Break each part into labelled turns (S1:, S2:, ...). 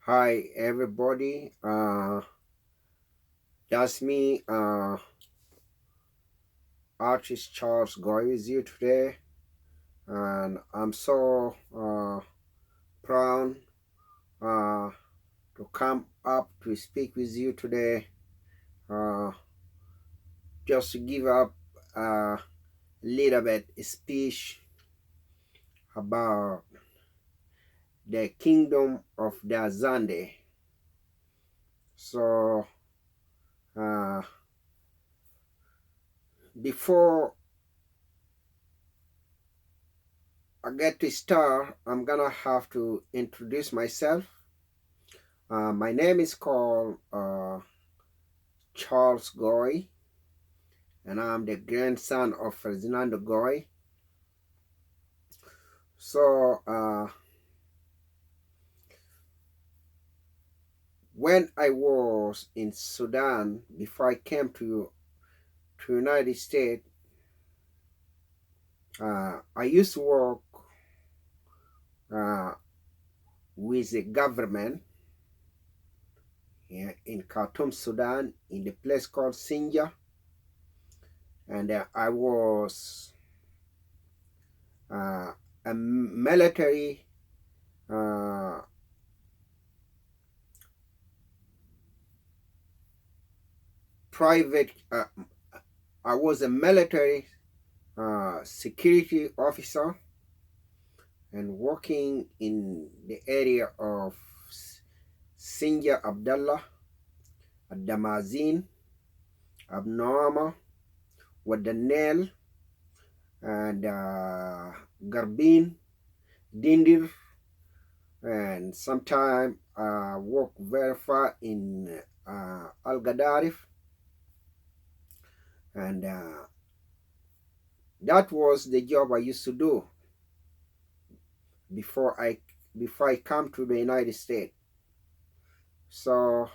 S1: Hi everybody, that's me, artist Charles Goy with you today, and I'm so proud to come up to speak with you today, uh, just to give up a little bit speech about the kingdom of the Azande. So uh, before I get to start, I'm gonna have to introduce myself. My name is called Charles Goy, and I'm the grandson of Ferdinando Goy. So when I was in Sudan, before I came to United States, I used to work uh, with the government here in Khartoum, Sudan, in the place called Sinja, and I was a military private. I was a military security officer and working in the area of Sinja Abdallah, Damazin, Abnorma, Wadanel, and Garbin, Dindir, and sometime work very far in Al Gadarif, and that was the job I used to do before I come to the United States. So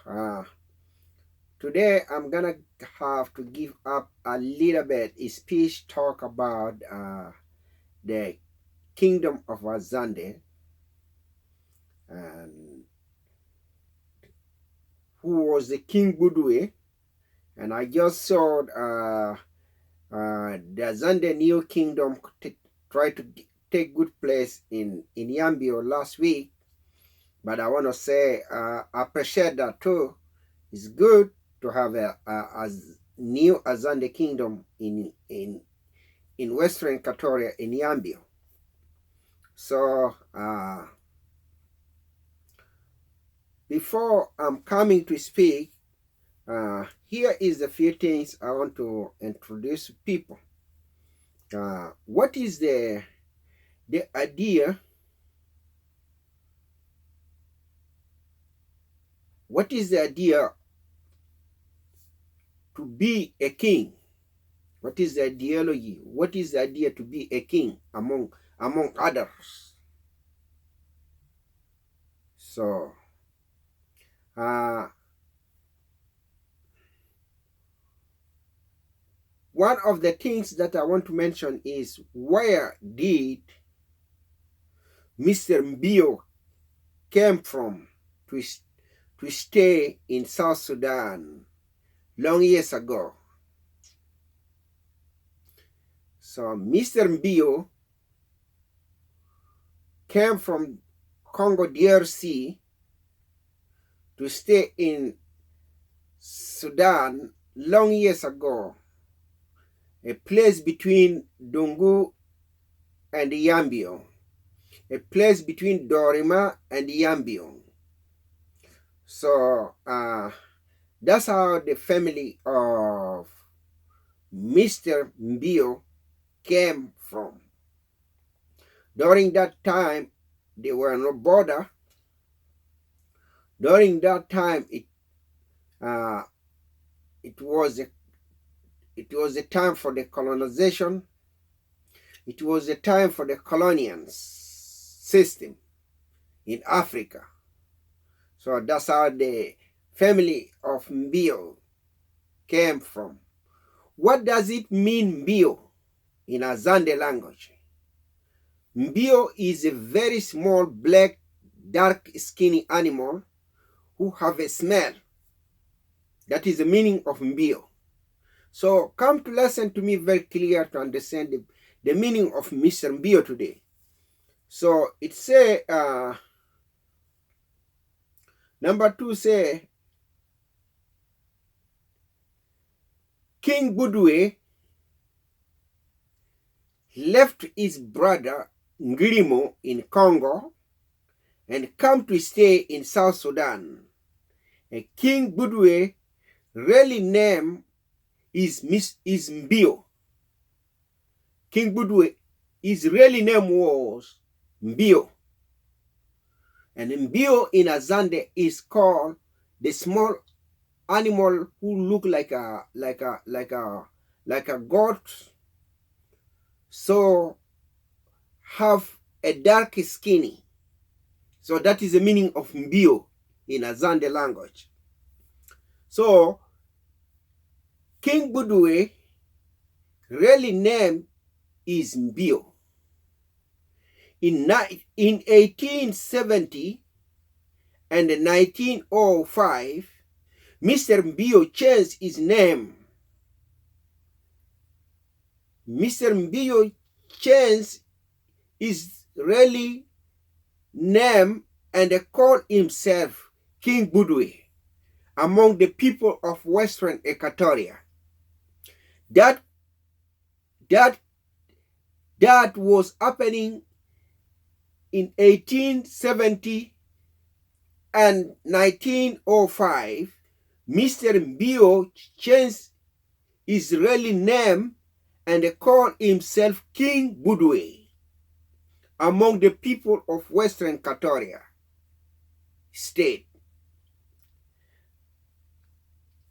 S1: today I'm gonna have to give up a little bit speech talk about the kingdom of Azande and who was the King Budwe, and I just saw the Azande new kingdom try to take good place in Yambio last week. But I want to say I appreciate that too. It's good to have a new Azande kingdom in Western Equatoria in Yambio. So before I'm coming to speak, here is the few things I want to introduce people. What is the idea? What is the idea to be a king? What is the ideology? What is the idea to be a king among others? So one of the things that I want to mention is, where did Mr. Mbio came from to stay in South Sudan long years ago? So Mr. Mbio came from Congo DRC to stay in Sudan long years ago, a place between Dungu and Yambio, a place between Dorima and Yambio. So that's how the family of Mr. Mbio came from. During that time, there were no border. During that time, it was a time for the colonization. It was a time for the colonial system in Africa. So that's how the family of Mbio came from. What does it mean, Mbio, in Azande language? Mbio is a very small, black, dark, skinny animal who have a smell. That is the meaning of Mbio. So come to listen to me very clear to understand the meaning of Mr. Mbio today. So it say, number 2 say, King Budwe left his brother Ngirimo in Congo and come to stay in South Sudan. And King Budwe really name is Mbio. King Budwe, his really name was Mbio. And Mbio in Azande is called the small animal who look like a goat, so have a dark skin. So that is the meaning of Mbio in Azande language. So King Budwe really name is Mbio. In 1870 and 1905, Mr. Mbio changed his name. Mr. Mbio changed his really name and called himself King Budwe among the people of Western Equatoria. That was happening in 1870 and 1905. Mr. Mbio changed his Israeli name and called himself King Budwe among the people of Western Equatoria state.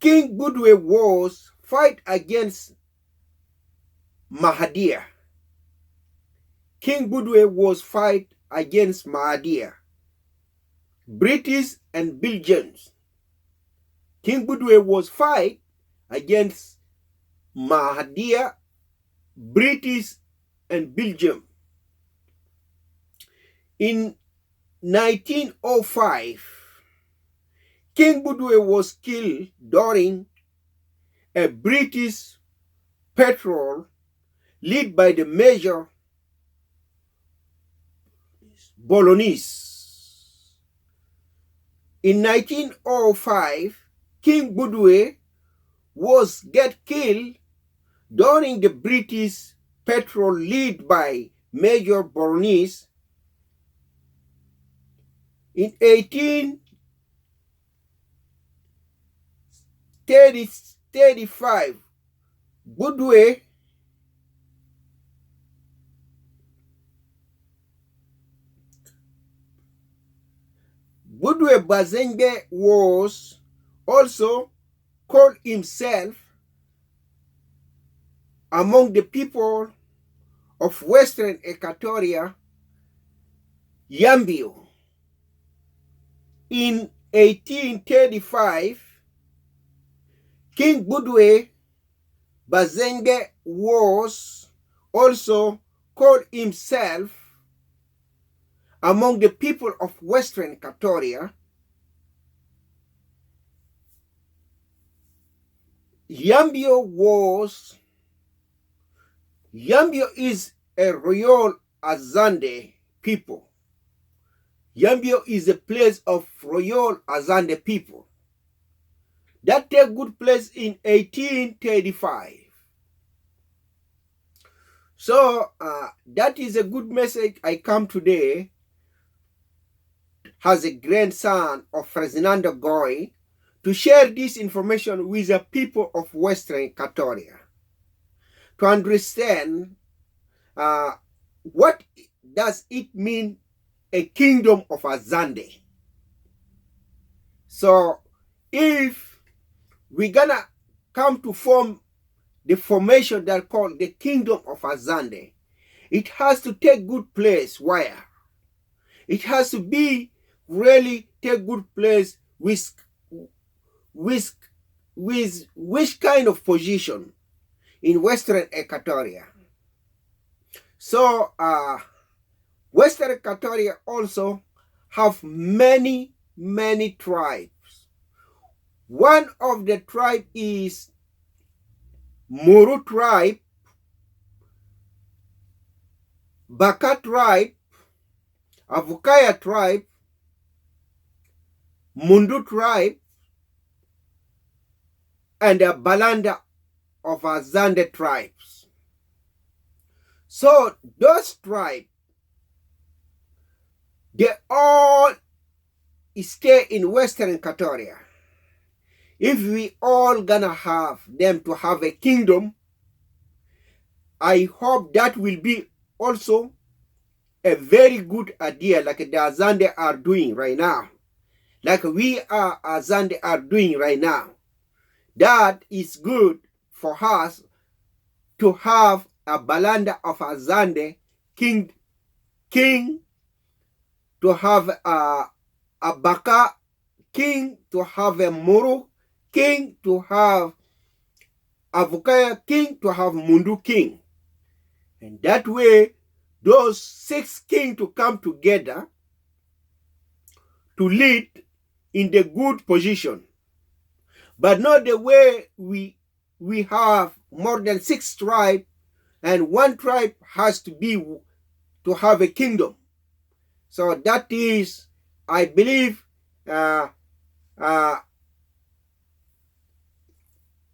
S1: King Budwe was fight against Mahadir. King Budwe was fight against Mahadir, British and Belgians. King Budwe was fight against Mahadir, British and Belgium. In 1905, King Budwe was killed during a British patrol led by the Major Bolognese. In 1905, King Budwe was get killed during the British patrol led by Major Bolognese. In 1835, Budwe Bazenge was also called himself among the people of Western Equatoria, Yambio. In 1835, King Budwe Bazenge was also called himself among the people of Western Equatoria, Yambio is a Royal Azande people. Yambio is a place of Royal Azande people. That take good place in 1835. So that is a good message I come today as a grandson of Ferdinando Goy to share this information with the people of Western Equatoria to understand what does it mean a kingdom of Azande. So if we're gonna come to form the formation that called the kingdom of Azande, it has to take good place where it has to be really take good place with which kind of position in Western Equatoria. So Western Equatoria also have many tribes. One of the tribe is Muru tribe, Baka tribe, Avukaya tribe, Mundu tribe, and the Balanda of Azande tribes. So those tribes, they all stay in Western Equatoria. If we all gonna have them to have a kingdom, I hope that will be also a very good idea, like the Azande are doing right now. Like we are Azande are doing right now. That is good for us to have a Balanda of Azande king, to have a Baka king, to have a Muru king, to have Avukaya king, to have Mundu king. And that way, those 6 kings to come together to lead in the good position. But not the way we have more than 6 tribes, and one tribe has to have a kingdom. So that is, I believe,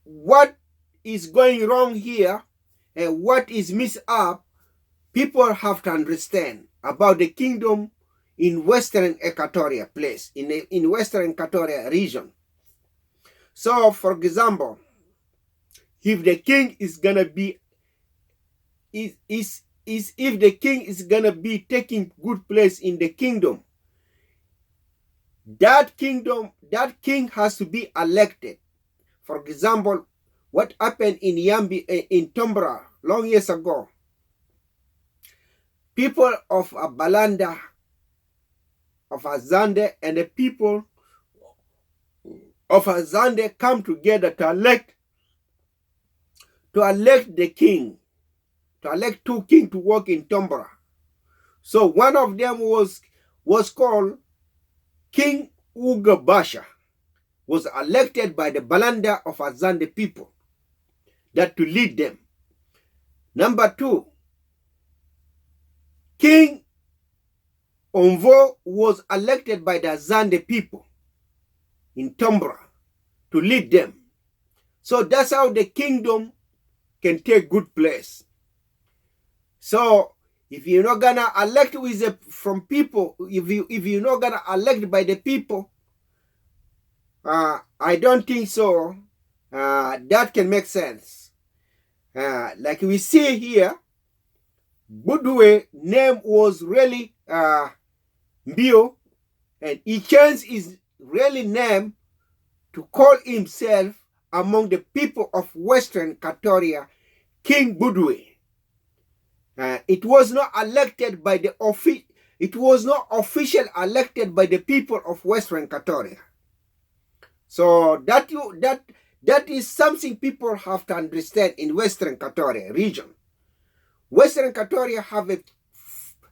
S1: what is going wrong here and what is mixed up. People have to understand about the kingdom in Western Equatoria place, in Western Equatoria region. So, for example, if the king is gonna be if the king is gonna be taking good place in the kingdom, that king has to be elected. For example, what happened in Yambi, in Tombra long years ago, people of Balanda, of Azande, and the people of Azande come together to elect the king, to elect 2 kings to work in Tombra. So one of them was called King Uga Basha, was elected by the Balanda of Azande people, that to lead them. Number 2, King Onvo was elected by the Azande people in Tombra to lead them. So that's how the kingdom can take good place. So if you're not gonna elect from people, if you're not gonna elect by the people, I don't think so. That can make sense. Like we see here, Budwe name was really Mbio, and he changed his really name to call himself among the people of Western Equatoria King Budwe. It was not elected by the it was not official elected by the people of Western Equatoria. So that is something people have to understand in Western Equatoria region. Western Equatoria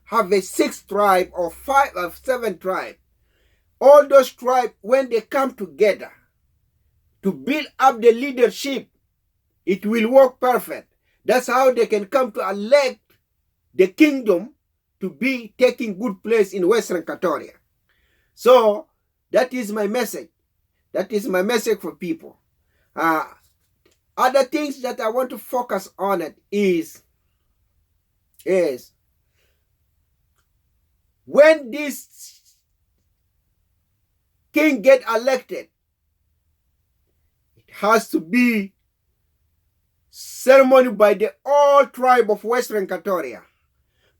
S1: have a 6 tribe or 5 or 7 tribe. All those tribes, when they come together to build up the leadership, it will work perfect. That's how they can come to elect the kingdom to be taking good place in Western Equatoria. So that is my message. That is my message for people. Other things that I want to focus on it is when this king get elected, it has to be ceremony by the all tribe of Western Equatoria.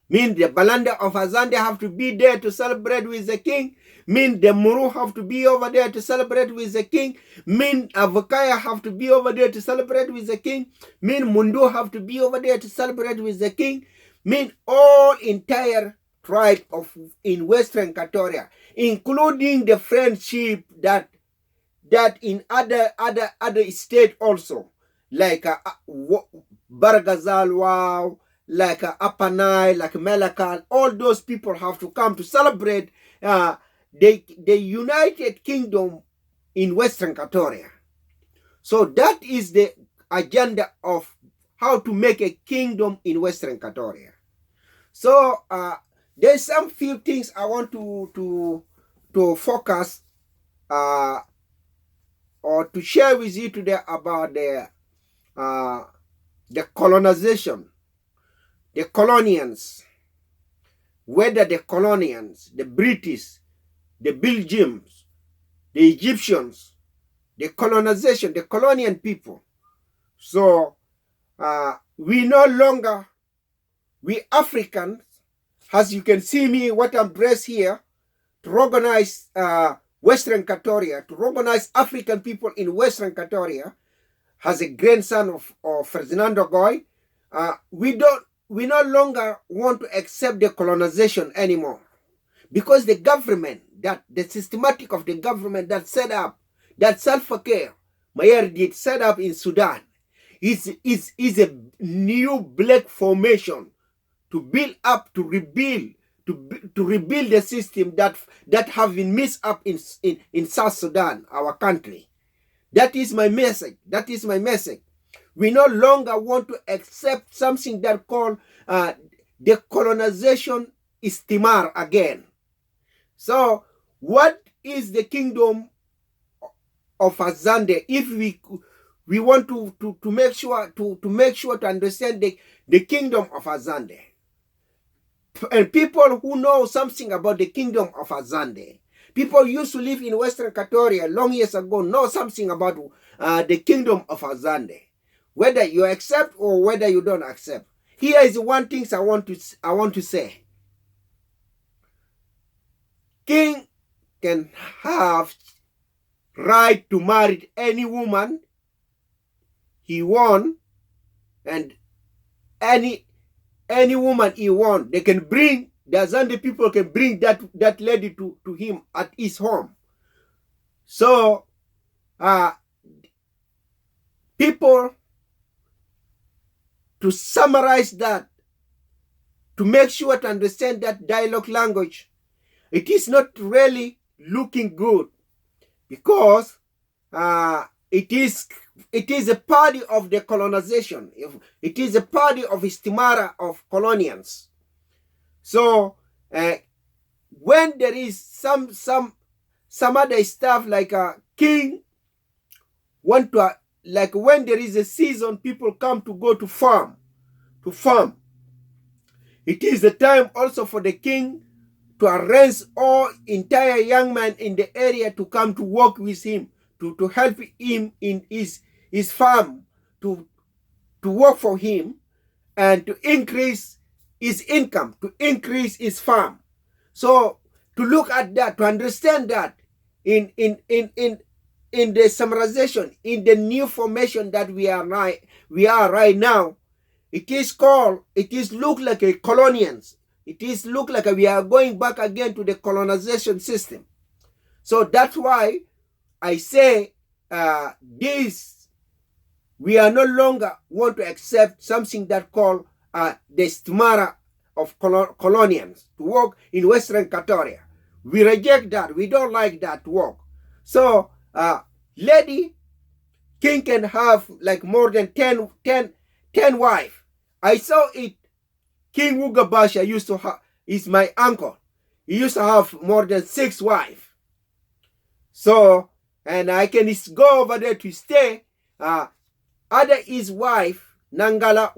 S1: Mean the Balanda of Azande have to be there to celebrate with the king. Mean the Muru have to be over there to celebrate with the king. Mean Avukaya have to be over there to celebrate with the king. Mean Mundu have to be over there to celebrate with the king. Mean all entire tribe in Western Equatoria, including the friendship that in other state also, like Bargazal, like Apanai, like Melakal. All those people have to come to celebrate the United Kingdom in Western Equatoria. So that is the agenda of how to make a kingdom in Western Equatoria. So there's some few things I want to focus or to share with you today about the colonization, the colonians, whether the colonians, the British, the Belgians, the Egyptians, the colonization, the colonial people. So we no longer, we Africans, as you can see me, what I'm dressed here, to recognize Western Equatoria, to recognize African people in Western Equatoria, as a grandson of Ferdinando Goy, we no longer want to accept the colonization anymore, because the government, that the systematic of the government that set up, that Salva Kiir Mayardit set up in Sudan, is a new black formation to build up, to rebuild, to rebuild the system that have been messed up in South Sudan, our country. That is my message. That is my message. We no longer want to accept something that called the colonization istimar again. So what is the kingdom of Azande? If we want to make sure to understand the kingdom of Azande, and people who know something about the kingdom of Azande, people used to live in Western Equatoria long years ago, know something about the kingdom of Azande, whether you accept or whether you don't accept. Here is one thing I want to say. King can have right to marry any woman he want, and any woman he want. They can bring, the Azande people can bring that lady to him at his home. So people, to summarize that, to make sure to understand that dialogue language, it is not really looking good, because it is a party of the colonization. It is a party of istimara of colonials. So when there is some other stuff like a king want to, like when there is a season, people come to go to farm. It is the time also for the king to arrange all entire young men in the area to come to work with him, to help him in his farm, to work for him, and to increase his income, to increase his farm. So to look at that, to understand that in the summarization, in the new formation that we are right now, it is look like a colonials. It is look like we are going back again to the colonization system. So that's why I say this, we are no longer want to accept something that called the istimara of colonials to work in Western Equatoria. We reject that. We don't like that work. So lady king can have like more than 10 wives. I saw it. King Wugabasha used to have, is my uncle. He used to have more than 6 wives. So, and I can go over there to stay. Other his wife, Nangala,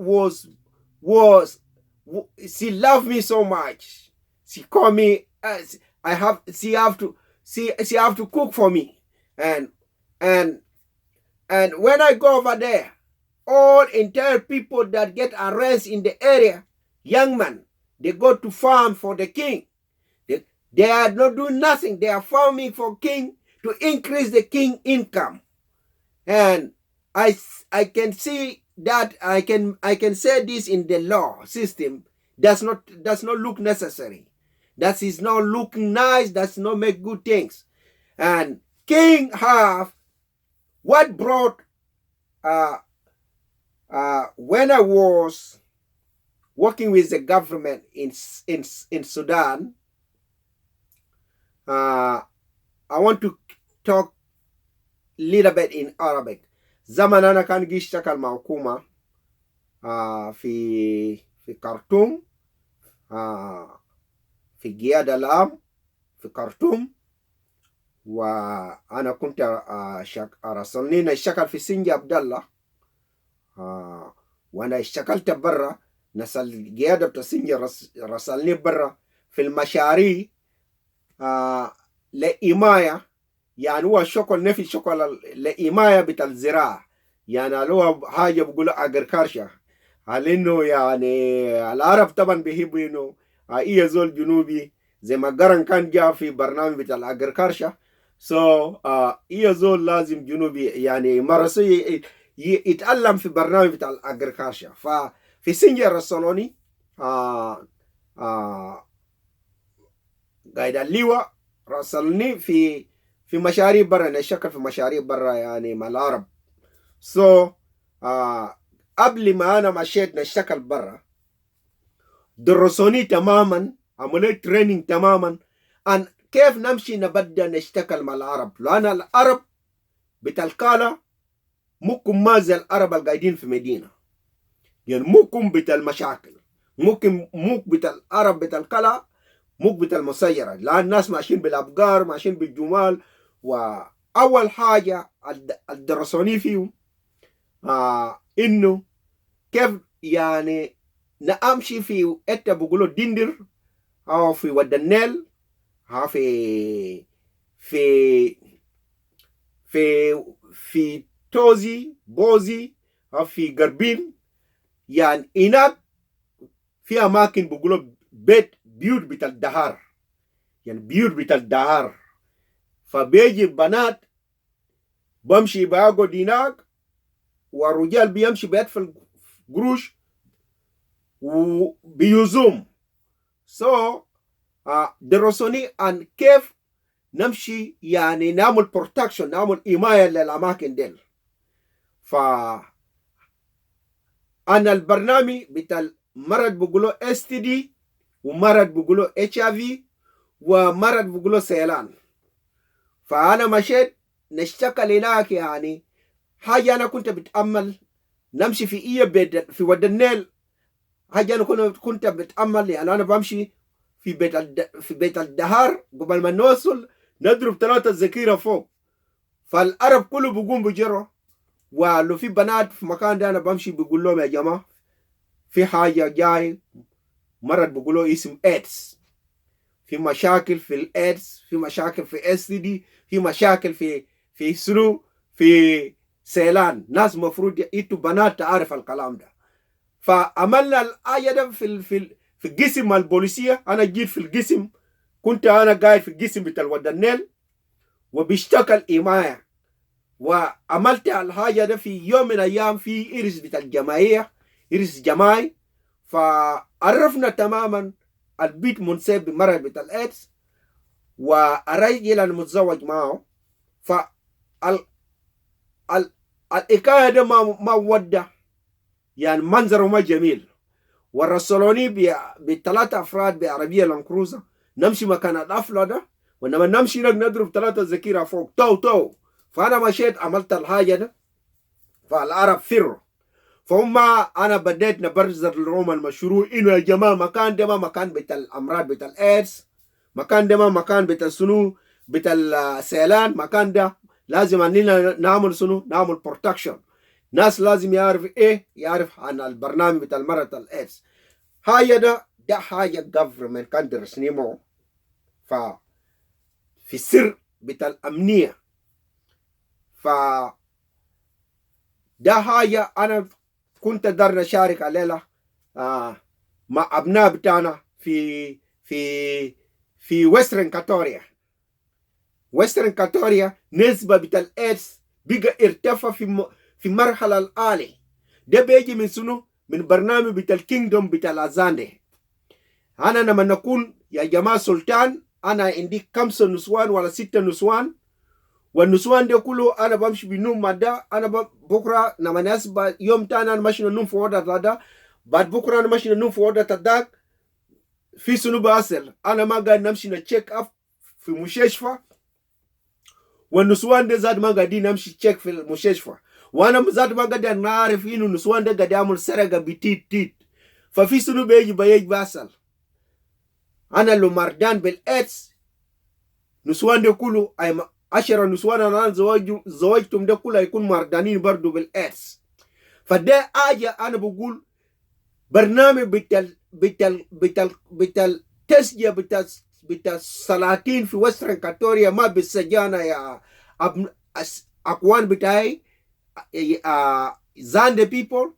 S1: she loved me so much. She called me, she have to cook for me. And when I go over there, all entire people that get arrested in the area, young men, they go to farm for the king. They are not doing nothing. They are farming for king to increase the king income. And I can see that I can say this in the law system does not look necessary. That is not looking nice. Does not make good things. And king have what brought when I was working with the government in Sudan, I want to talk little bit in Arabic. زمن أنا كان جي اشتغل مع حكومة في خرطوم، في القيادة العام في خرطوم. وأنا كنت رسلني اشتغل في سنجي عبد الله، وأنا اشتغلت برا. ناس القيادة بتاع سنجي رسلني برا في المشاريع لإماية، يعني هو شغل نفي شغل لإماية بتاع الزراعة، يعني هو حاجة بيقولوا أجركارشا. لأنه يعني العرب طبعا بيحبوا إنه إيه زول جنوبي زي ما قرن كان جاء في برنامج بتاع الأجركارشا. إيه زول لازم جنوبي يعني مرسي يتعلم في برنامج بتاع الأجركارشا. ففي سنجر رسولوني قايد اللواء راسلني في مشاريع برا، نشكل في مشاريع برا يعني مع العرب. قبل ما انا مشيت نشتغل برا درسوني تماما، عملوا تريننج تماما عن كيف نمشي نبدا نشتغل مع العرب، لان العرب بتالكالا ممكن ما زي العرب القاعدين في مدينه، يعني ممكن بتاع المشاكل، ممكن بتاع العرب بتالكالا مقبت المسيرة، لأن الناس ماشيين بالأبقار ماشيين بالجمال. وأول حاجة الدرسوني فيهم إنه كيف يعني نمشي في إتا بقولوا دندر أو في ود النيل أو في في توزي بوزي أو في قربين، يعني هناك في أماكن بقولوا بيوت بتاع الدهار، يعني بيوت بتاع الدهار. فبيجي البنات بمشي باقعد هناك، والرجال بيمشي بيدفع قروش وبيزوم. درسوني عن كيف نمشي يعني نعمل بروتكشن، نعمل حماية للأماكن دي. أنا البرنامج بتاع مرض بيقولوا STD، ومرض بيقولوا HIV، ومرض بيقولوا سيلان. فأنا مشيت نشتغل هناك، يعني حاجة أنا كنت بتأمل نمشي في في ود النيل. حاجة أنا كنت بتأمل، يعني أنا بمشي في بيت الدهار قبل ما نوصل نضرب 3 ذكيرة فوق، فالعرب كله بيقوم بجرة. ولو في بنات في مكان ده أنا بمشي بقول لهم يا جماعة في حاجة جاي، مرض بيقولوا اسم إيدز، في مشاكل في الإيدز، في مشاكل في STD، في مشاكل في سلو، في سيلان. ناس مفروض إنتوا بنات تعرف الكلام ده. فعملنا الآية ده في القسم البوليسية. أنا جيت في القسم، كنت أنا قاعد في القسم بتاع ود النيل وبيشتغل حماية، وعملت الحاجة ده في يوم من الأيام في إرس بتاع الجماعية، إرس جماعي. فعرفنا تماما البيت منسب بمرض بتاع الإيدز، والرجل المتزوج معه. الحكاية ده ما ودى، يعني منظره ما جميل. ورسلوني ب3 أفراد بعربية لانكروزة نمشي مكان الحفلة ده، ولما نمشي نضرب 3 ذكيرة فوق تو. فأنا مشيت عملت الحاجة ده، فالعرب فروا. فهم أنا بديت نبرزر لهم المشروع إنه يا جماعة مكان ده ما مكان بتاع الأمراض بتاع الإيدز، مكان ده ما مكان بتاع سنو بتاع السيلان. مكان ده لازم أننا نعمل سنو، نعمل بروتكشن. ناس لازم يعرف عن البرنامج بتاع المرض بتاع الإيدز. حاجة ده حاجة government كان درسني مو في السر بتاع الأمنية. ده حاجة أنا كنت دار نشارك عليها مع أبناء بتاعنا في ويسترن كاتوريا. ويسترن كاتوريا نسبة بتاع الإيدز بقى ارتفع في مرحلة العالية. ده بيجي من سنو؟ من برنامج بتاع الكينجدوم بتاع الأزاندي. أنا لما نكون يا جماعة سلطان، أنا عندي 5 نسوان ولا 6 نسوان، والنسوان ده كله أنا بمشي بنوم مع ده. أنا بكرة لما نسبة يوم تاني أنا ماشي ننوم في وضع ده، بعد بكرة أنا ماشي ننوم في وضع ده. في سنو بأصل أنا ما قاعد نمشي نتشيك أب في مستشفى، والنسوان ده زاد ما قاعدين نمشي تشيك في المستشفى، وانا زاد ما قاعد نعرف انه النسوان ده قاعد يعمل سرقه بتيت تيت. ففي سنو بيجي باسل انا لو مردان بالايدز نسوان ده كله 10 نسوان انا زوجتهم ده كله يكون مردانين برضو بالايدز. فده حاجه انا بقول برنامج بتال تسجية بتال السلاطين في وسترن كاتوريا ما بالسجانة يا أكوان بتاعي زاند بيبول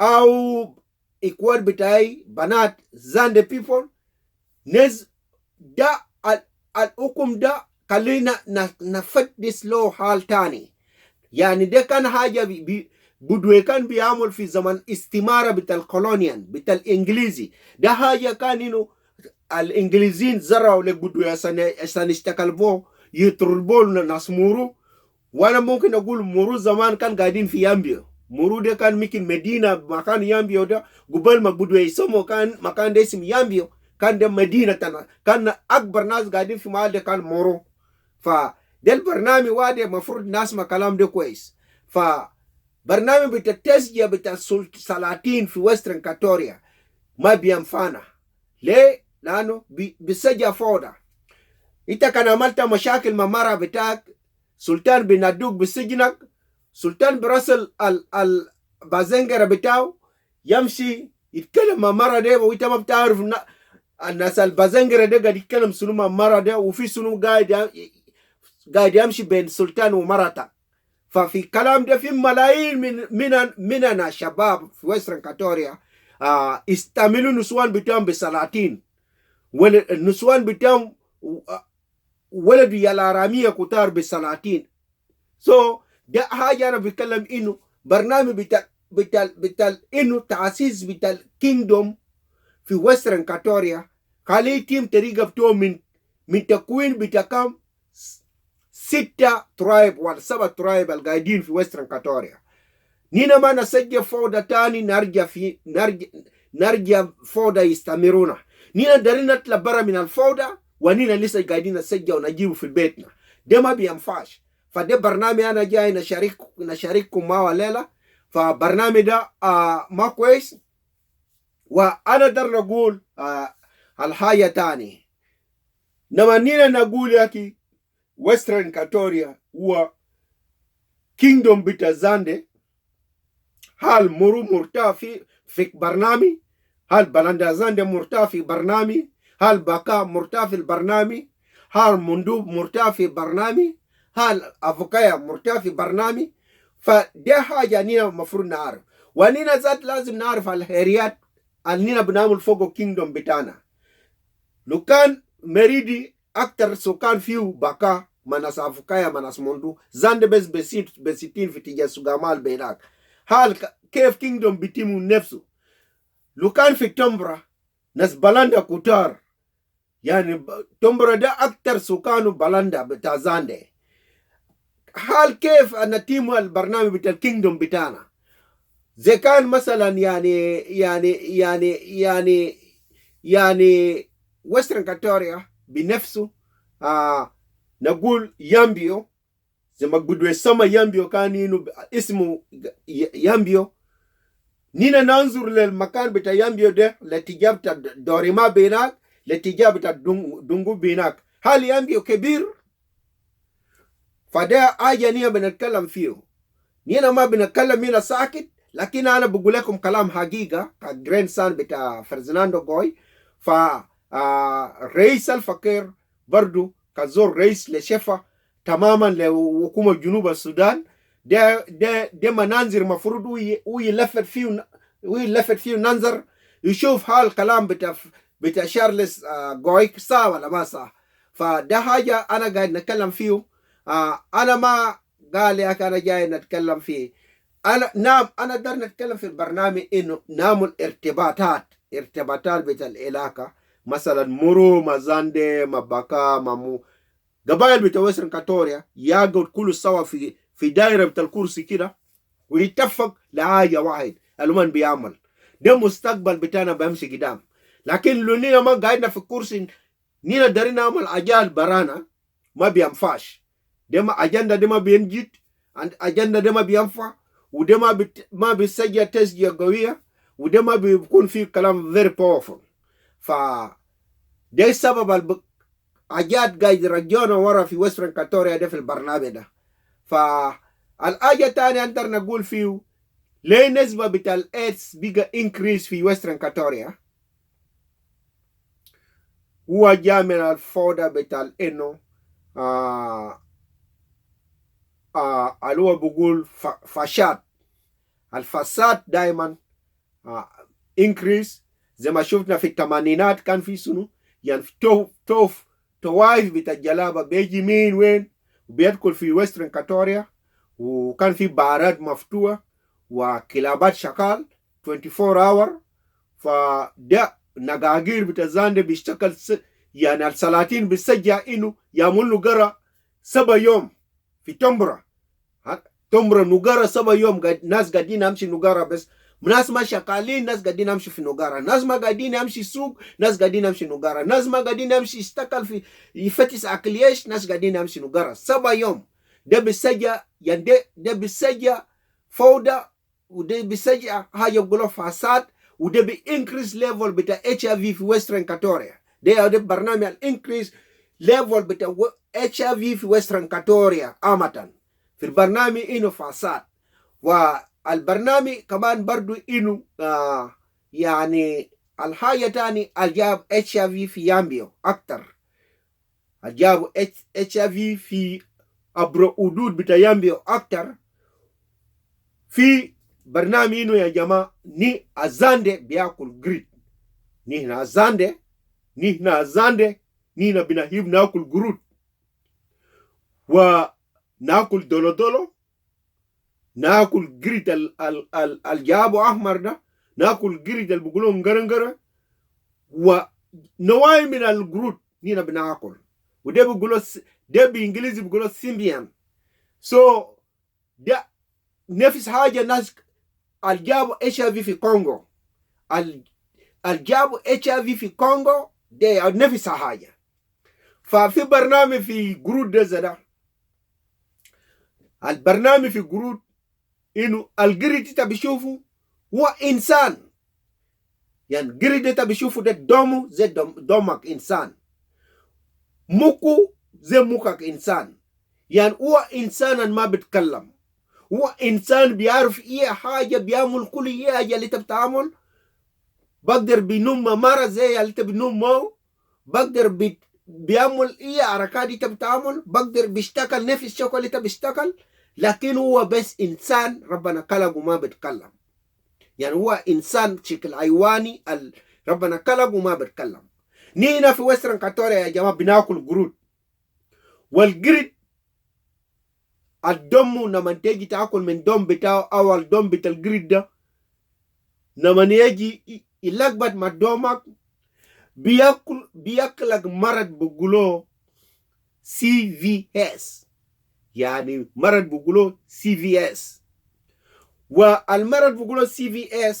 S1: أو إكوان بتاعي بنات زاند بيبول نز ده الحكم ده خلينا نفتش له حال تاني. يعني ده كان حاجة بدوي كان بيعمل في زمن استمارة بتاع الكولونيان بتاع الإنجليزي. ده حاجة كان إنه الإنجليزيين زرعوا لك بدوي عشان يشتغلوا يتربوا ناس مورو. وأنا ممكن أقول مورو زمان كان قاعدين في يامبيو. مورو ده كان ممكن مدينة مكان يامبيو ده قبل ما بدوي يسمو كان مكان ده اسم يامبيو، كان ده مدينة تنا، كان أكبر ناس قاعدين في محل ده كان مورو. فده البرنامج واحد مفروض ناس ما كلام ده كويس. برنامج بتاع التسجية بتاع السلاطين في وسترن كاتوريا ما بينفعنا. ليه؟ لأنه بسجى فوضى. إنت كان عملت مشاكل مع مرة بتاعك، سلطان بينادوك بسجنك، سلطان برسل البازنجر بتاعه يمشي يتكلم مع مرة ده، وإنت ما بتعرف الناس البازنجر ده قاعد يتكلم سنو مع مرة ده، وفي سنو قاعد يمشي بين سلطان ومرتك. ففي كلام ده في ملايين مننا شباب في وسترن كاتوريا استعملوا نسوان بتاعهم بسلاطين، والنسوان بتاعهم ولدوا يالارامية كتار بسلاطين. ده حاجة أنا بتكلم إنه برنامج بتاع إنه تأسيس بتاع كينجدوم في وسترن كاتوريا خليه تيم طريقة بتوع من تكوين بتاع كم 6 ترايب ولا 7 ترايب القاعدين في وسترن كاتوريا. نينا ما نسجل فوضى تاني نرجع فوضى يستمرون. نينا دارين نطلع برا من الفوضى ونينا لسه قاعدين نسجل ونجيبه في بيتنا. ده ما بينفعش. فده برنامج أنا جاي نشارككم معه الليلة. فبرنامج ده ما كويس. وأنا در نقول الحاجة تاني، نما نينا نقول ياكي وسترن كاتوريا هو كينجدوم بتاع زاندي. هل مرو مرتاح في برنامج؟ هل بلاندا زاندي مرتاح في برنامج؟ هل باكا مرتاح في البرنامج؟ هل مندوب مرتاح في برنامج؟ هل افوكايا مرتاح في برنامج؟ فده حاجة نينا مفروض نعرف. ونينا ذات لازم نعرف الهيريات اللي نينا بنعمل فوق كينجدوم بتاعنا. لو كان مريدي أكتر سكان فيو باكا مناس أفوكايا مناس موندو زاند بس بسيتين في تيجا سوغامال بيناك. هل كيف كينجدوم بتيمو نفسه؟ لو كان في تومبرا ناس بلاندا كتار، يعني تومبرا ده أكتر سكانو بلاندا بتاع زاند. هل كيف أن تيمو البرنامج بتاع الكينجدوم بتاعنا؟ زي كان مثلا يعني وسترن كاتوريا بنفسه نقول يامبيو زي ما بدو يسمى يامبيو كان إنه اسمه يامبيو. نينا ننظر للمكان بتاع يامبيو ده لتجاب بتاع دوريما بيناك لتجاب بتاع دونغو بيناك. هل يامبيو كبير؟ فده حاجة نينا بنتكلم فيه. نينا ما بنتكلم مينا ساكت، لكن أنا بقول لكم كلام حقيقة كجرين سان بتاع فرزناندو غوي. رئيس الفقير برضو كزور رئيس لشفا تماما لحكومة جنوب السودان. ده منانظر مفروض ويلفت فيه ننظر يشوف هل الكلام بتاع شارلز غوي صح ولا ما صح. فده حاجة أنا قاعد نتكلم فيه. أنا ما قال لي أنا جاي نتكلم فيه. أنا در نتكلم في البرنامج إنه نعمل ارتباطات بتاع العلاقة، مثلا مرو مازاندي مباكا مامو قبائل بتاع وسترن كاتوريا يقعد كل سوا في دائرة بتاع الكرسي كده ويتفق لحاجة واحد الومن بيعمل. ده مستقبل بتاعنا بيمشي قدام. لكن لو نينا ما قاعدنا في الكرسي نينا دارين نعمل أجال برانا ما بينفعش. dema agenda dema bienjit and agenda dema bianfa ودema ما بيسجل تسجيل قوية ودما بيكون في كلام very powerful. ده السبب حاجات قاعد يرجعونا ورا في ويسترن كاتوريا ده في البرنامج ده. فالحاجة الثانية نقدر نقول فيه ليه النسبة بتاع الايدز بقى انكريس في ويسترن كاتوريا، هو جاء من الفوضى بتاع انه اللي هو بقول فساد. الفساد دايما انكريس. زي ما شفنا في الثمانينات كان في سنو يعني طوائف بتاع الجلابة بيجي مين وين وبيدخل في ويسترن كاتوريا، وكان في بارات مفتوحة وكلابات شغال 24 اور. فده نقاقير بتاع زاندي بيشتغل يعني السلاطين بيسجع انه يعمل له قرى 7 يوم في تمبرة نقرة 7 يوم. ناس قاعدين امشي نقرة بس، ناس ما شغالين، ناس قاعدين امشي في نقرة، ناس ما قاعدين امشي سوق، ناس قاعدين امشي نقرة، ناس ما قاعدين امشي يشتغل في يفتش اكليش، ناس قاعدين امشي نقرة 7 يوم. ده بيسجع يعني ده بيسجع فوضى، وده بيسجع حاجه بيقولوا فساد، وده بينكريس ليفل بتاع اتش اي في ويسترن كاتوريا. ده برنامج الانكريس ليفل بتاع اتش اي في ويسترن كاتوريا عامة. في البرنامج انه فساد، والبرنامج كمان برضو انه يعني الحاجه تاني الجاب اتش اي في يامبيو اكتر، الجاب اتش اي في عبر حدود بتاع يامبيو اكتر. في برنامج انه يا جماعه ني ازاندي بياكل جريد، نحن ازاندي نحن بنهيب ناكل جرود وناكل دولو ناكل جريد الجابو احمر ده، ناكل جريد اللي بيقولوا مقرنقره، ونواي من الجرود نحن بناكل. وده بيقولوا ده بالانجليزي بيقولوا سيمبيان. ده نفس حاجه الناس الجابوا اتش اي في كونغو، الجابوا اتش اي في كونغو ده نفس حاجه. ففي برنامج في جرود ده زدا، البرنامج في جرود انه الجريد انت بيشوفه هو انسان، يعني الجريد انت بيشوفه ده دومه زي دومك انسان، مكو زي مكك انسان، يعني هو انسان ما بيتكلم، هو انسان بيعرف ايه حاجه، بيعمل كل ايه حاجه اللي انت بتعمل. بقدر بينوم مره زي اللي انت بينوم مو، بقدر بيعمل ايه حركات انت بتعمل، بقدر بيشتغل نفس الشغل اللي انت بيشتغل، لكن هو بس انسان ربنا خلقه ما بيتكلم. يعني هو انسان شكل حيواني ربنا خلقه ما بيتكلم. نينا في ويسترن كاتوريا يا جماعه بناكل قرود، والقرد الدم لما تيجي تاكل من دم بتاعه او الدم بتاع القرد ده لما يجي يلخبط مع دمك بياكلك مرض بيقولوا CVS، يعني مرض بيقولوا CVS. والمرض بيقولوا CVS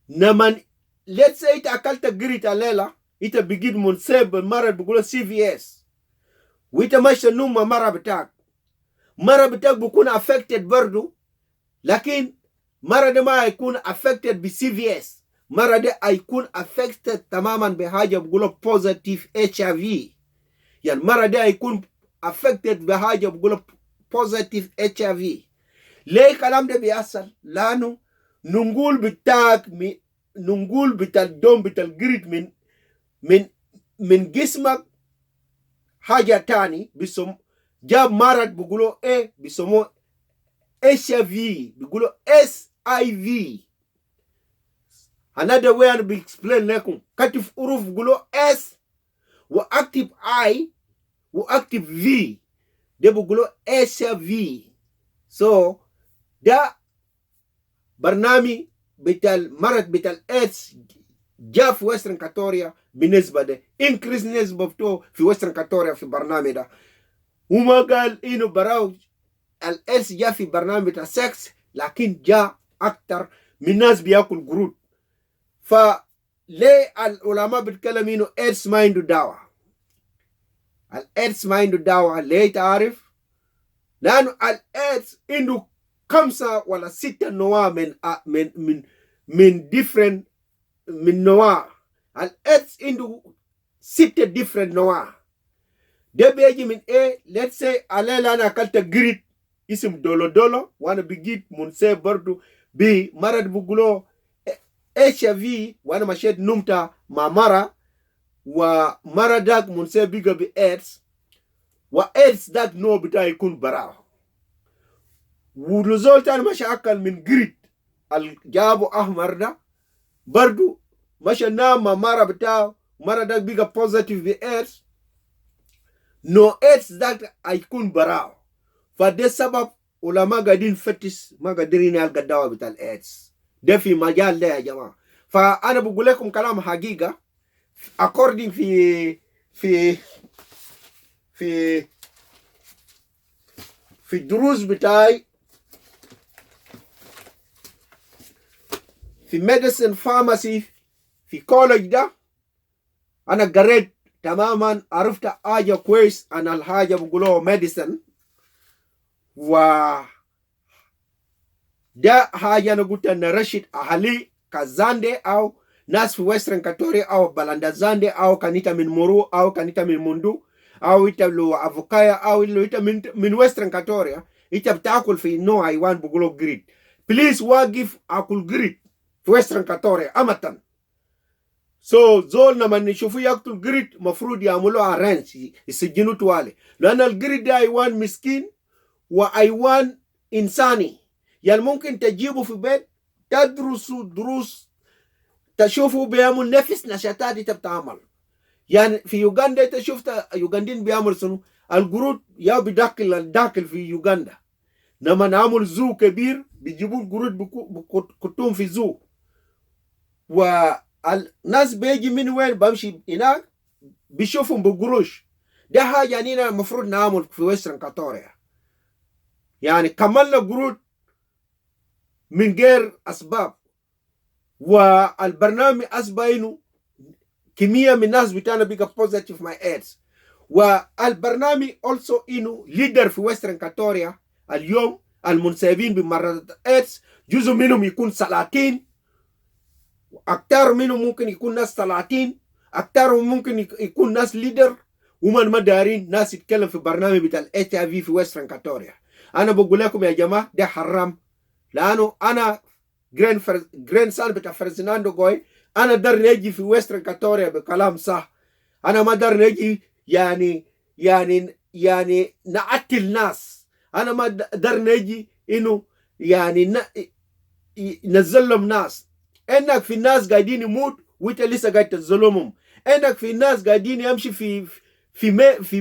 S1: لما let's say انت اكلت قرد الليله انت بقيت منسب بالمرض بيقولوا CVS، وانت ماشي النوم مرض بتاعك بيكون affected برضو، لكن مرض ما يكون affected ب CVS، مرض هيكون affected تماما بحاجه بيقولوا positive HIV. يعني مرض هيكون affected بحاجه بيقولوا positive HIV. ليه الكلام ده بيحصل؟ لانه نقول بتاع الدم بتاع الجريد من جسمك حاجه تاني جاب مرض بيقولوا ايه، بيسموه HIV، بيقولوا SIV. another way انا بيكسبلين لكم، كتف حروف بيقولوا S واكتب I واكتب V، ده بيقولوا HIV. ده برنامج بتاع المرض بتاع الايدز جاء في ويسترن كاتوريا بالنسبه ده انكريس نسبه بتوع في ويسترن كاتوريا في البرنامج ده. وما قال انه براو الايدز جاء في برنامج بتاع سكس، لكن جاء اكتر من ناس بياكل قرود. فليه العلماء بيتكلم انه ايدز ما عنده دواء؟ الإيدز ما عنده دواء. ليه تعرف؟ لأنه الإيدز عنده 5 ولا 6 نوع من different من نوع. الإيدز عنده 6 different نوع. ده بيجي من ايه؟ let's say عليه انا اكلت جريت اسم دولو دولو وانا بقيت منسي برضو بمرض بقولو HIV وانا مشيت نمتا مع مرة ومرة داك منسي بيجا بإيدز وإيدز داك نو بتاعي يكون براو. ولزول تاني مشي أكل من جريت الجابو أحمر ده برضو مشي نام مع مرة بتاعه مرة داك بيجا بوزيتيف بإيدز نو إيدز داك هيكون براو. فده سبب علماء قاعدين فتش ما قادرين يلقى الدواء بتاع الإيدز ده في مجال ده يا جماعة. فأنا بقول لكم كلام حقيقة according في الدروس بتاعي في ميديسن فارماسي في كولج ده أنا قريت تماما عرفت حاجة كويس عن الحاجة بقولوه ميديسن. و ده حاجة أنا قلت أن رشد أهلي كزاندي أو ناس في ويسترن كاتوريا أو بلاندا زاندي أو كانيتا من مورو أو كانيتا من مندو أو إنت لو أفوكايا أو لو إنت من ويسترن كاتوريا إنت بتاكل في نوع حيوان بقولوا جريد. بليز واقف أكل جريد في ويسترن كاتوريا أمتن. زول لما نشوفه يقتل جريد مفروض يعملوا أرانس يسجنوا توالي لأن الجريد ده حيوان مسكين وحيوان إنساني. يعني ممكن تجيبه في بيت تدرسوا دروس تشوفوا بيعمل نفس نشاطات انت بتعمل. يعني في يوغندا انت شفت يوغندين بيعمل شنو؟ القرود يا بداخل في يوغندا لما نعمل زو كبير بيجيبوا القرود بكتوم في زو والناس بيجي من وين بمشي هناك بيشوفهم بقروش. ده حاجة يعني المفروض نعمل في ويسترن كاتوريا. يعني كملنا قرود من غير أسباب والبرنامج أصبح إنه كمية من الناس بتاعنا بيجا بوزيتيف ماي إيدز. والبرنامج also إنه ليدر في ويسترن كاتوريا اليوم المنسبين بمرض إيدز جزء منهم يكون 30 أكتر منهم ممكن يكون ناس 30 أكتر ممكن يكون ناس ليدر ومن ما دارين ناس يتكلم في برنامج بتاع HIV في ويسترن كاتوريا. أنا بقول لكم يا جماعة ده حرام لأنه أنا جرين سان بتاع فرزيناندو جوي أنا در نجي في ويسترن كاتوريا بكلام صح. أنا ما در نجي يعني نعتل ناس. أنا ما در نجي إنه يعني نظلم ناس. إنك في الناس قاعدين يموت وإنت لسه قاعد تظلمهم. إنك في الناس قاعدين يمشي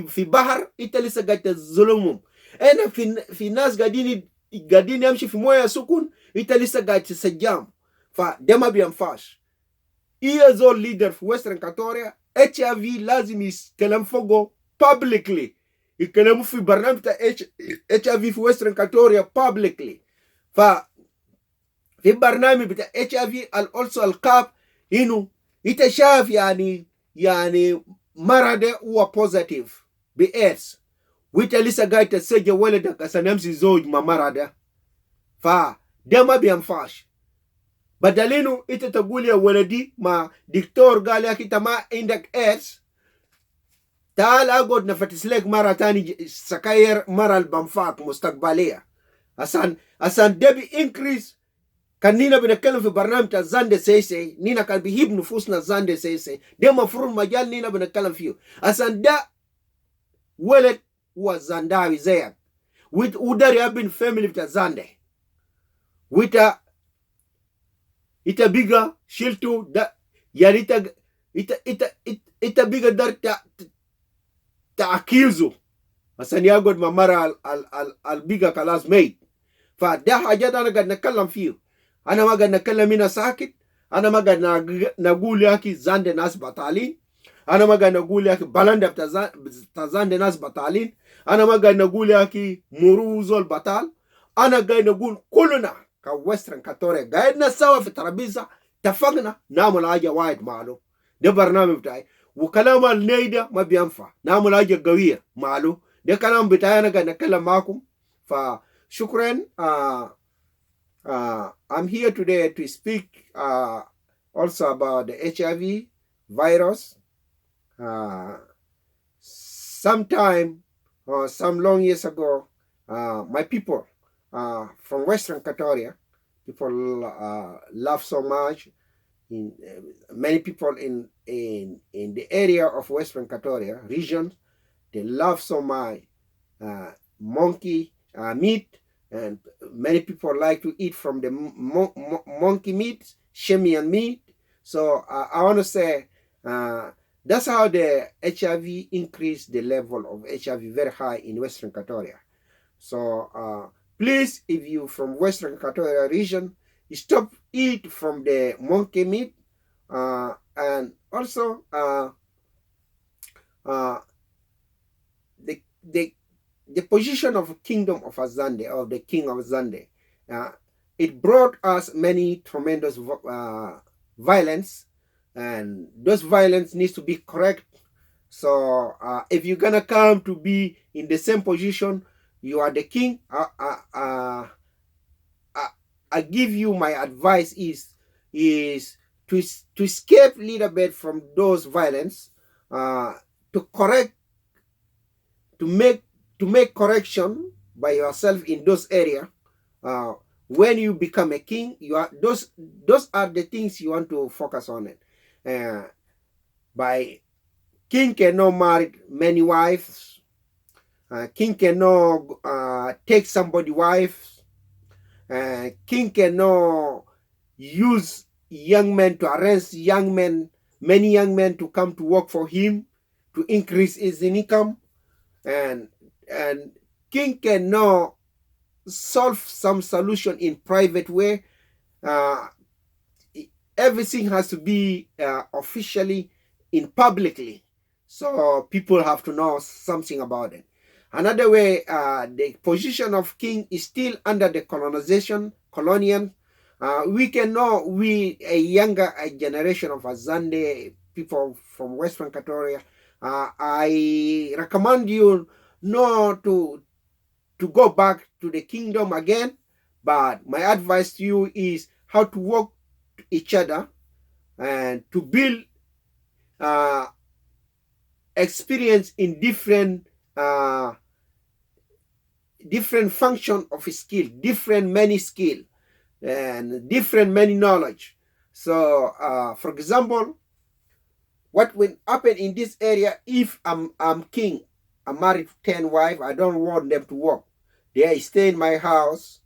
S1: في بحر إنت لسه قاعد تظلمهم. إنك في الناس قاعدين يمشي في مويه سكون انت لسه قاعد تسجام. فده ما بينفعش. ايه زول ليدر في ويسترن كاتوريا HIV لازم يتكلم فوقه publicly. يتكلموا في برنامج بتاع HIV في ويسترن كاتوريا publicly. في برنامج بتاع HIV also الكاب انه انت شايف يعني مرض هو بوزيتيف بإيدز وانت لسه قاعد تسجل ولدك عشان يمشي زوج مع مرض. فده ما بينفعش. بدلينه انت تقول يا ولدي ما دكتور قال لك انت ما عندك إيدز تعال اقعد نفتش لك مرة تاني سكاير مرة البنفعك مستقبلية عشان ده بينكريس. كان نينا بنتكلم في برنامج بتاع زاندي سيسي نينا كان بيهيب نفوسنا زاندي سيسي ده مفروض مجال نينا بنتكلم فيه عشان ده ولد هو زانداوي زيك ودار يابن فاميلي بتاع زاندي ويتا بيجا شيلتو ده يعني إتا بيجا دار تأكيزو عشان يقعد مع مرة البيجا خلاص ميت. فده حاجات أنا قاعد نتكلم فيه. أنا ما قاعد نتكلم هنا ساكت. أنا ما قاعد نقول ياكي زاندي ناس بطالين. أنا ما قاعد نقول ياكي بلاندا بتاع زاندي ناس بطالين. أنا ما قاعد نقول ياكي مروزو البطال. أنا قاعد نقول كلنا كويسترن كاتوريا قاعدنا سوا في ترابيزة اتفقنا نعمل حاجة واحد معلوم. ده برنامج بتاعي وكلام النيدة ما بينفع نعمل حاجة قوية معلو ده كلام بتاعنا قاعد نتكلم معكم فشكرا. I'm here today to speak also about the HIV virus. Sometime or some long years ago, my people from Western Equatoria, people love so much. Many people in the area of Western Equatoria region, they love so much monkey meat, and many people like to eat from the monkey meat, Shemian meat. So I want to say that's how the HIV increased the level of HIV very high in Western Equatoria. So please, if you from Western Equatoria region, stop eat from the monkey meat, and also the position of Kingdom of Azande, or the King of Azande, it brought us many tremendous violence, and those violence needs to be correct. So if you're gonna come to be in the same position, you are the king. I give you my advice is to escape a little bit from those violence, to correct, to make correction by yourself in those area. When you become a king, you are those are the things you want to focus on it. By king cannot marry many wives. King cannot take somebody's wife. King cannot use young men to arrest many young men to come to work for him to increase his income, and king cannot solve some solution in private way. Everything has to be officially in publicly, so people have to know something about it. Another way, the position of king is still under the colonial. We cannot, a younger generation of Azande people from Western Equatoria, I recommend you not to go back to the kingdom again, but my advice to you is how to work each other and to build experience in different function of skill, different many skill, and different many knowledge. So for example, what will happen in this area, if I'm king, I'm married to 10 wives, I don't want them to work. They stay in my house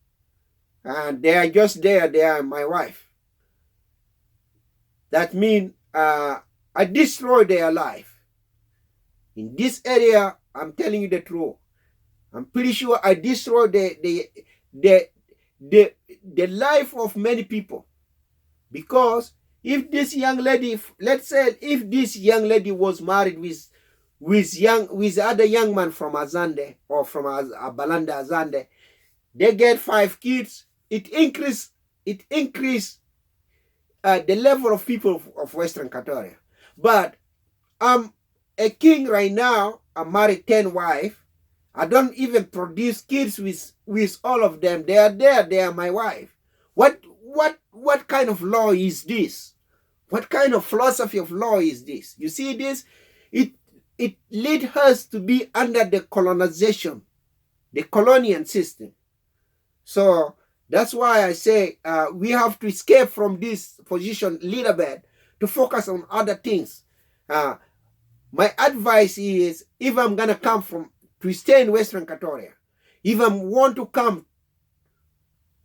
S1: and they are just there, they are my wife. That means I destroy their life. In this area, I'm telling you the truth. I'm pretty sure I destroy the life of many people. Because if this young lady, let's say if this young lady was married with other young man from Azande or from Balanda Azande, they get 5 kids, it increase the level of people of Western Equatoria. But I'm a king right now, I'm married 10 wives. I don't even produce kids with all of them. They are there, they are my wife. What kind of law is this? What kind of philosophy of law is this? You see this? It leads us to be under the colonization, the colonial system. So that's why I say we have to escape from this position a little bit to focus on other things. My advice is, if I'm gonna come to stay in Western Equatoria, if I want to come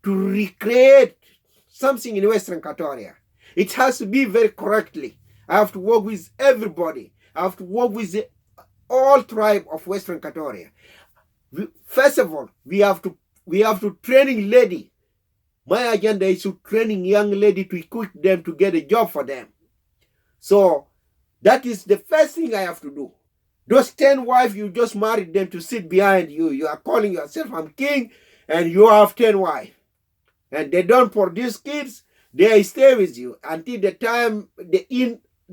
S1: to recreate something in Western Equatoria, it has to be very correctly. I have to work with everybody. I have to work with all tribe of Western Equatoria. First of all, we have to training lady. My agenda is to training young lady to equip them to get a job for them. So that is the first thing I have to do. Those 10 wives, you just married them to sit behind you. You are calling yourself, I'm king, and you have 10 wives. And they don't produce kids, they stay with you until the time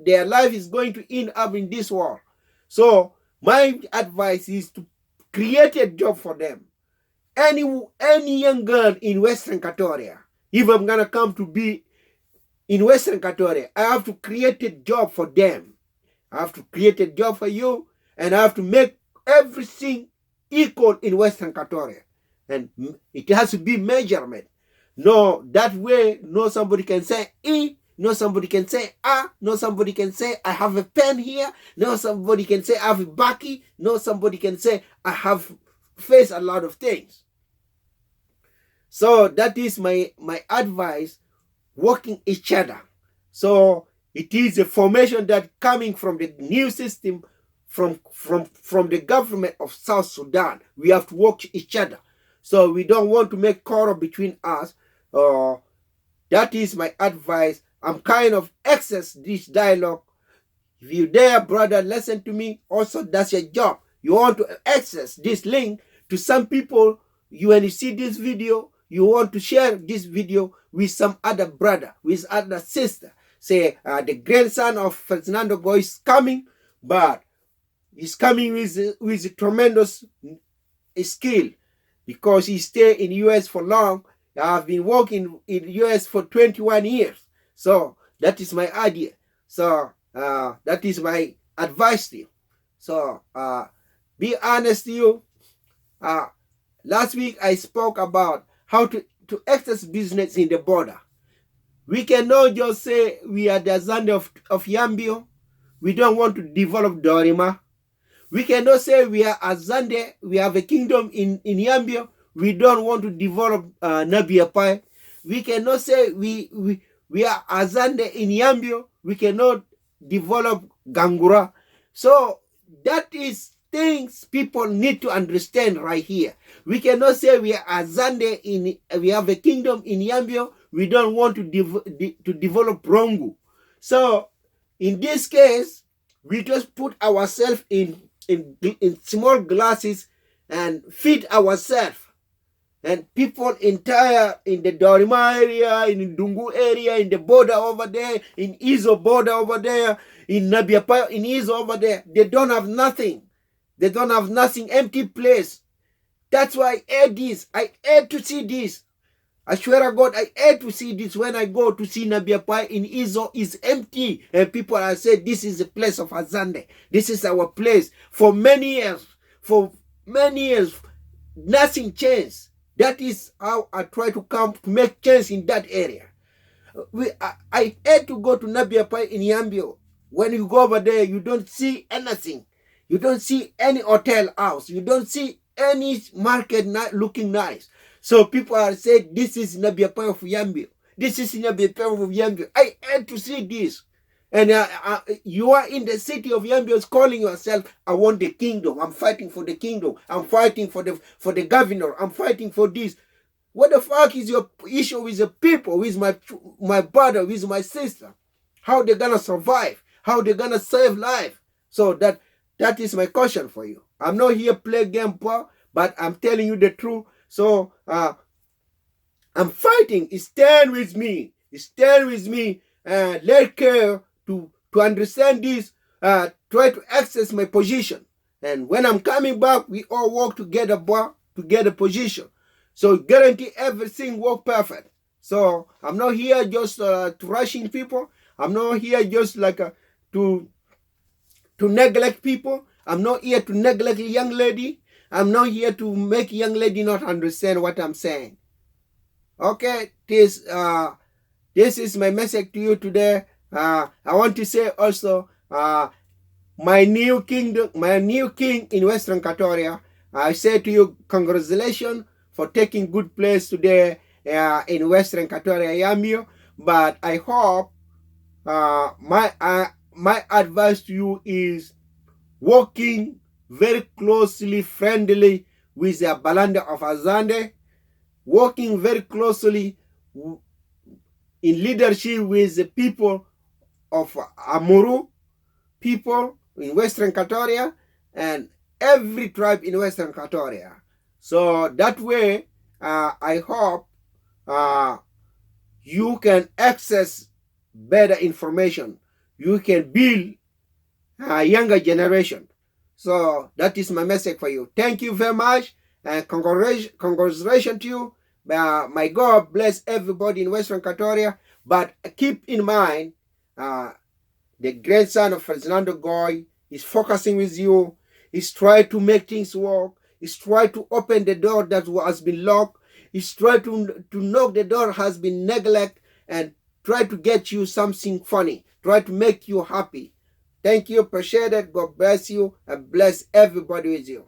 S1: their life is going to end up in this war. So my advice is to create a job for them. Any young girl in Western Equatoria, if I'm gonna come to be in Western Equatoria, I have to create a job for them. I have to create a job for you, and I have to make everything equal in Western Equatoria. And it has to be measurement. No, that way, no somebody can say E, no somebody can say A, no somebody can say I have a pen here, no somebody can say I have a baki, no somebody can say I have faced a lot of things. So that is my advice, working each other. So it is a formation that coming from the new system, from the government of South Sudan. We have to work each other. So we don't want to make quarrel between us. That is my advice. I'm kind of access this dialogue. If you dare, brother, listen to me. Also, that's your job. You want to access this link to some people. When you see this video, you want to share this video with some other brother, with other sister. Say, the grandson of Ferdinando Goy is coming, but he's coming with a tremendous skill because he stayed in US for long. I've been working in US for 21 years. So that is my idea. So that is my advice to you. So be honest to you. Last week I spoke about how to access business in the border. We cannot just say we are the Azande of Yambio. We don't want to develop Dorima. We cannot say we are Azande, we have a kingdom in Yambio. We don't want to develop Nabiapai. We cannot say we are Azande in Yambio. We cannot develop Gangura. So that is things people need to understand right here. We cannot say we are Azande we have a kingdom in Yambio. We don't want to develop Rongu. So in this case, we just put ourselves in small glasses and feed ourselves. And people entire in the Dorima area, in Dungu area, in the border over there, in Izo border over there, in Nabiapa, in Izo over there, they don't have nothing. They don't have nothing, empty place. That's why I ate this. I ate to see this. I swear to God, I ate to see this. When I go to see Nabiapa in Izo, is empty. And people are saying, this is the place of Azande. This is our place. For many years, nothing changed. That is how I try to come to make change in that area. I had to go to Nabiapa in Yambio. When you go over there, you don't see anything. You don't see any hotel house. You don't see any market looking nice. So people are saying, this is Nabiapa of Yambio. This is Nabiapa of Yambio. I had to see this. And you are in the city of Yambio calling yourself, I want the kingdom. I'm fighting for the kingdom. I'm fighting for the governor. I'm fighting for this. What the fuck is your issue with the people, with my brother, with my sister? How they gonna survive? How they gonna save life? So that is my question for you. I'm not here play game, but I'm telling you the truth. So I'm fighting. Stand with me. Stand with me. Let care to understand this, try to access my position. And when I'm coming back, we all work together, to get a position. So guarantee everything work perfect. So I'm not here just to rushing people. I'm not here just like to neglect people. I'm not here to neglect a young lady. I'm not here to make young lady not understand what I'm saying. Okay, this is my message to you today. I want to say also, my new king in Western Equatoria, I say to you, congratulations for taking good place today in Western Equatoria, Yambio. But I hope my advice to you is working very closely, friendly with the Balanda of Azande, working very closely in leadership with the people of Amuru, people in Western Equatoria, and every tribe in Western Equatoria. So that way, I hope you can access better information. you can build a younger generation. So that is my message for you. Thank you very much, and congratulations to you. My God bless everybody in Western Equatoria. But keep in mind, the grandson of Ferdinando Goy is focusing with you. He's trying to make things work. He's trying to open the door that has been locked. He's trying to knock the door has been neglected, and try to get you something funny. Try to make you happy. Thank you. Appreciate it. God bless you and bless everybody with you.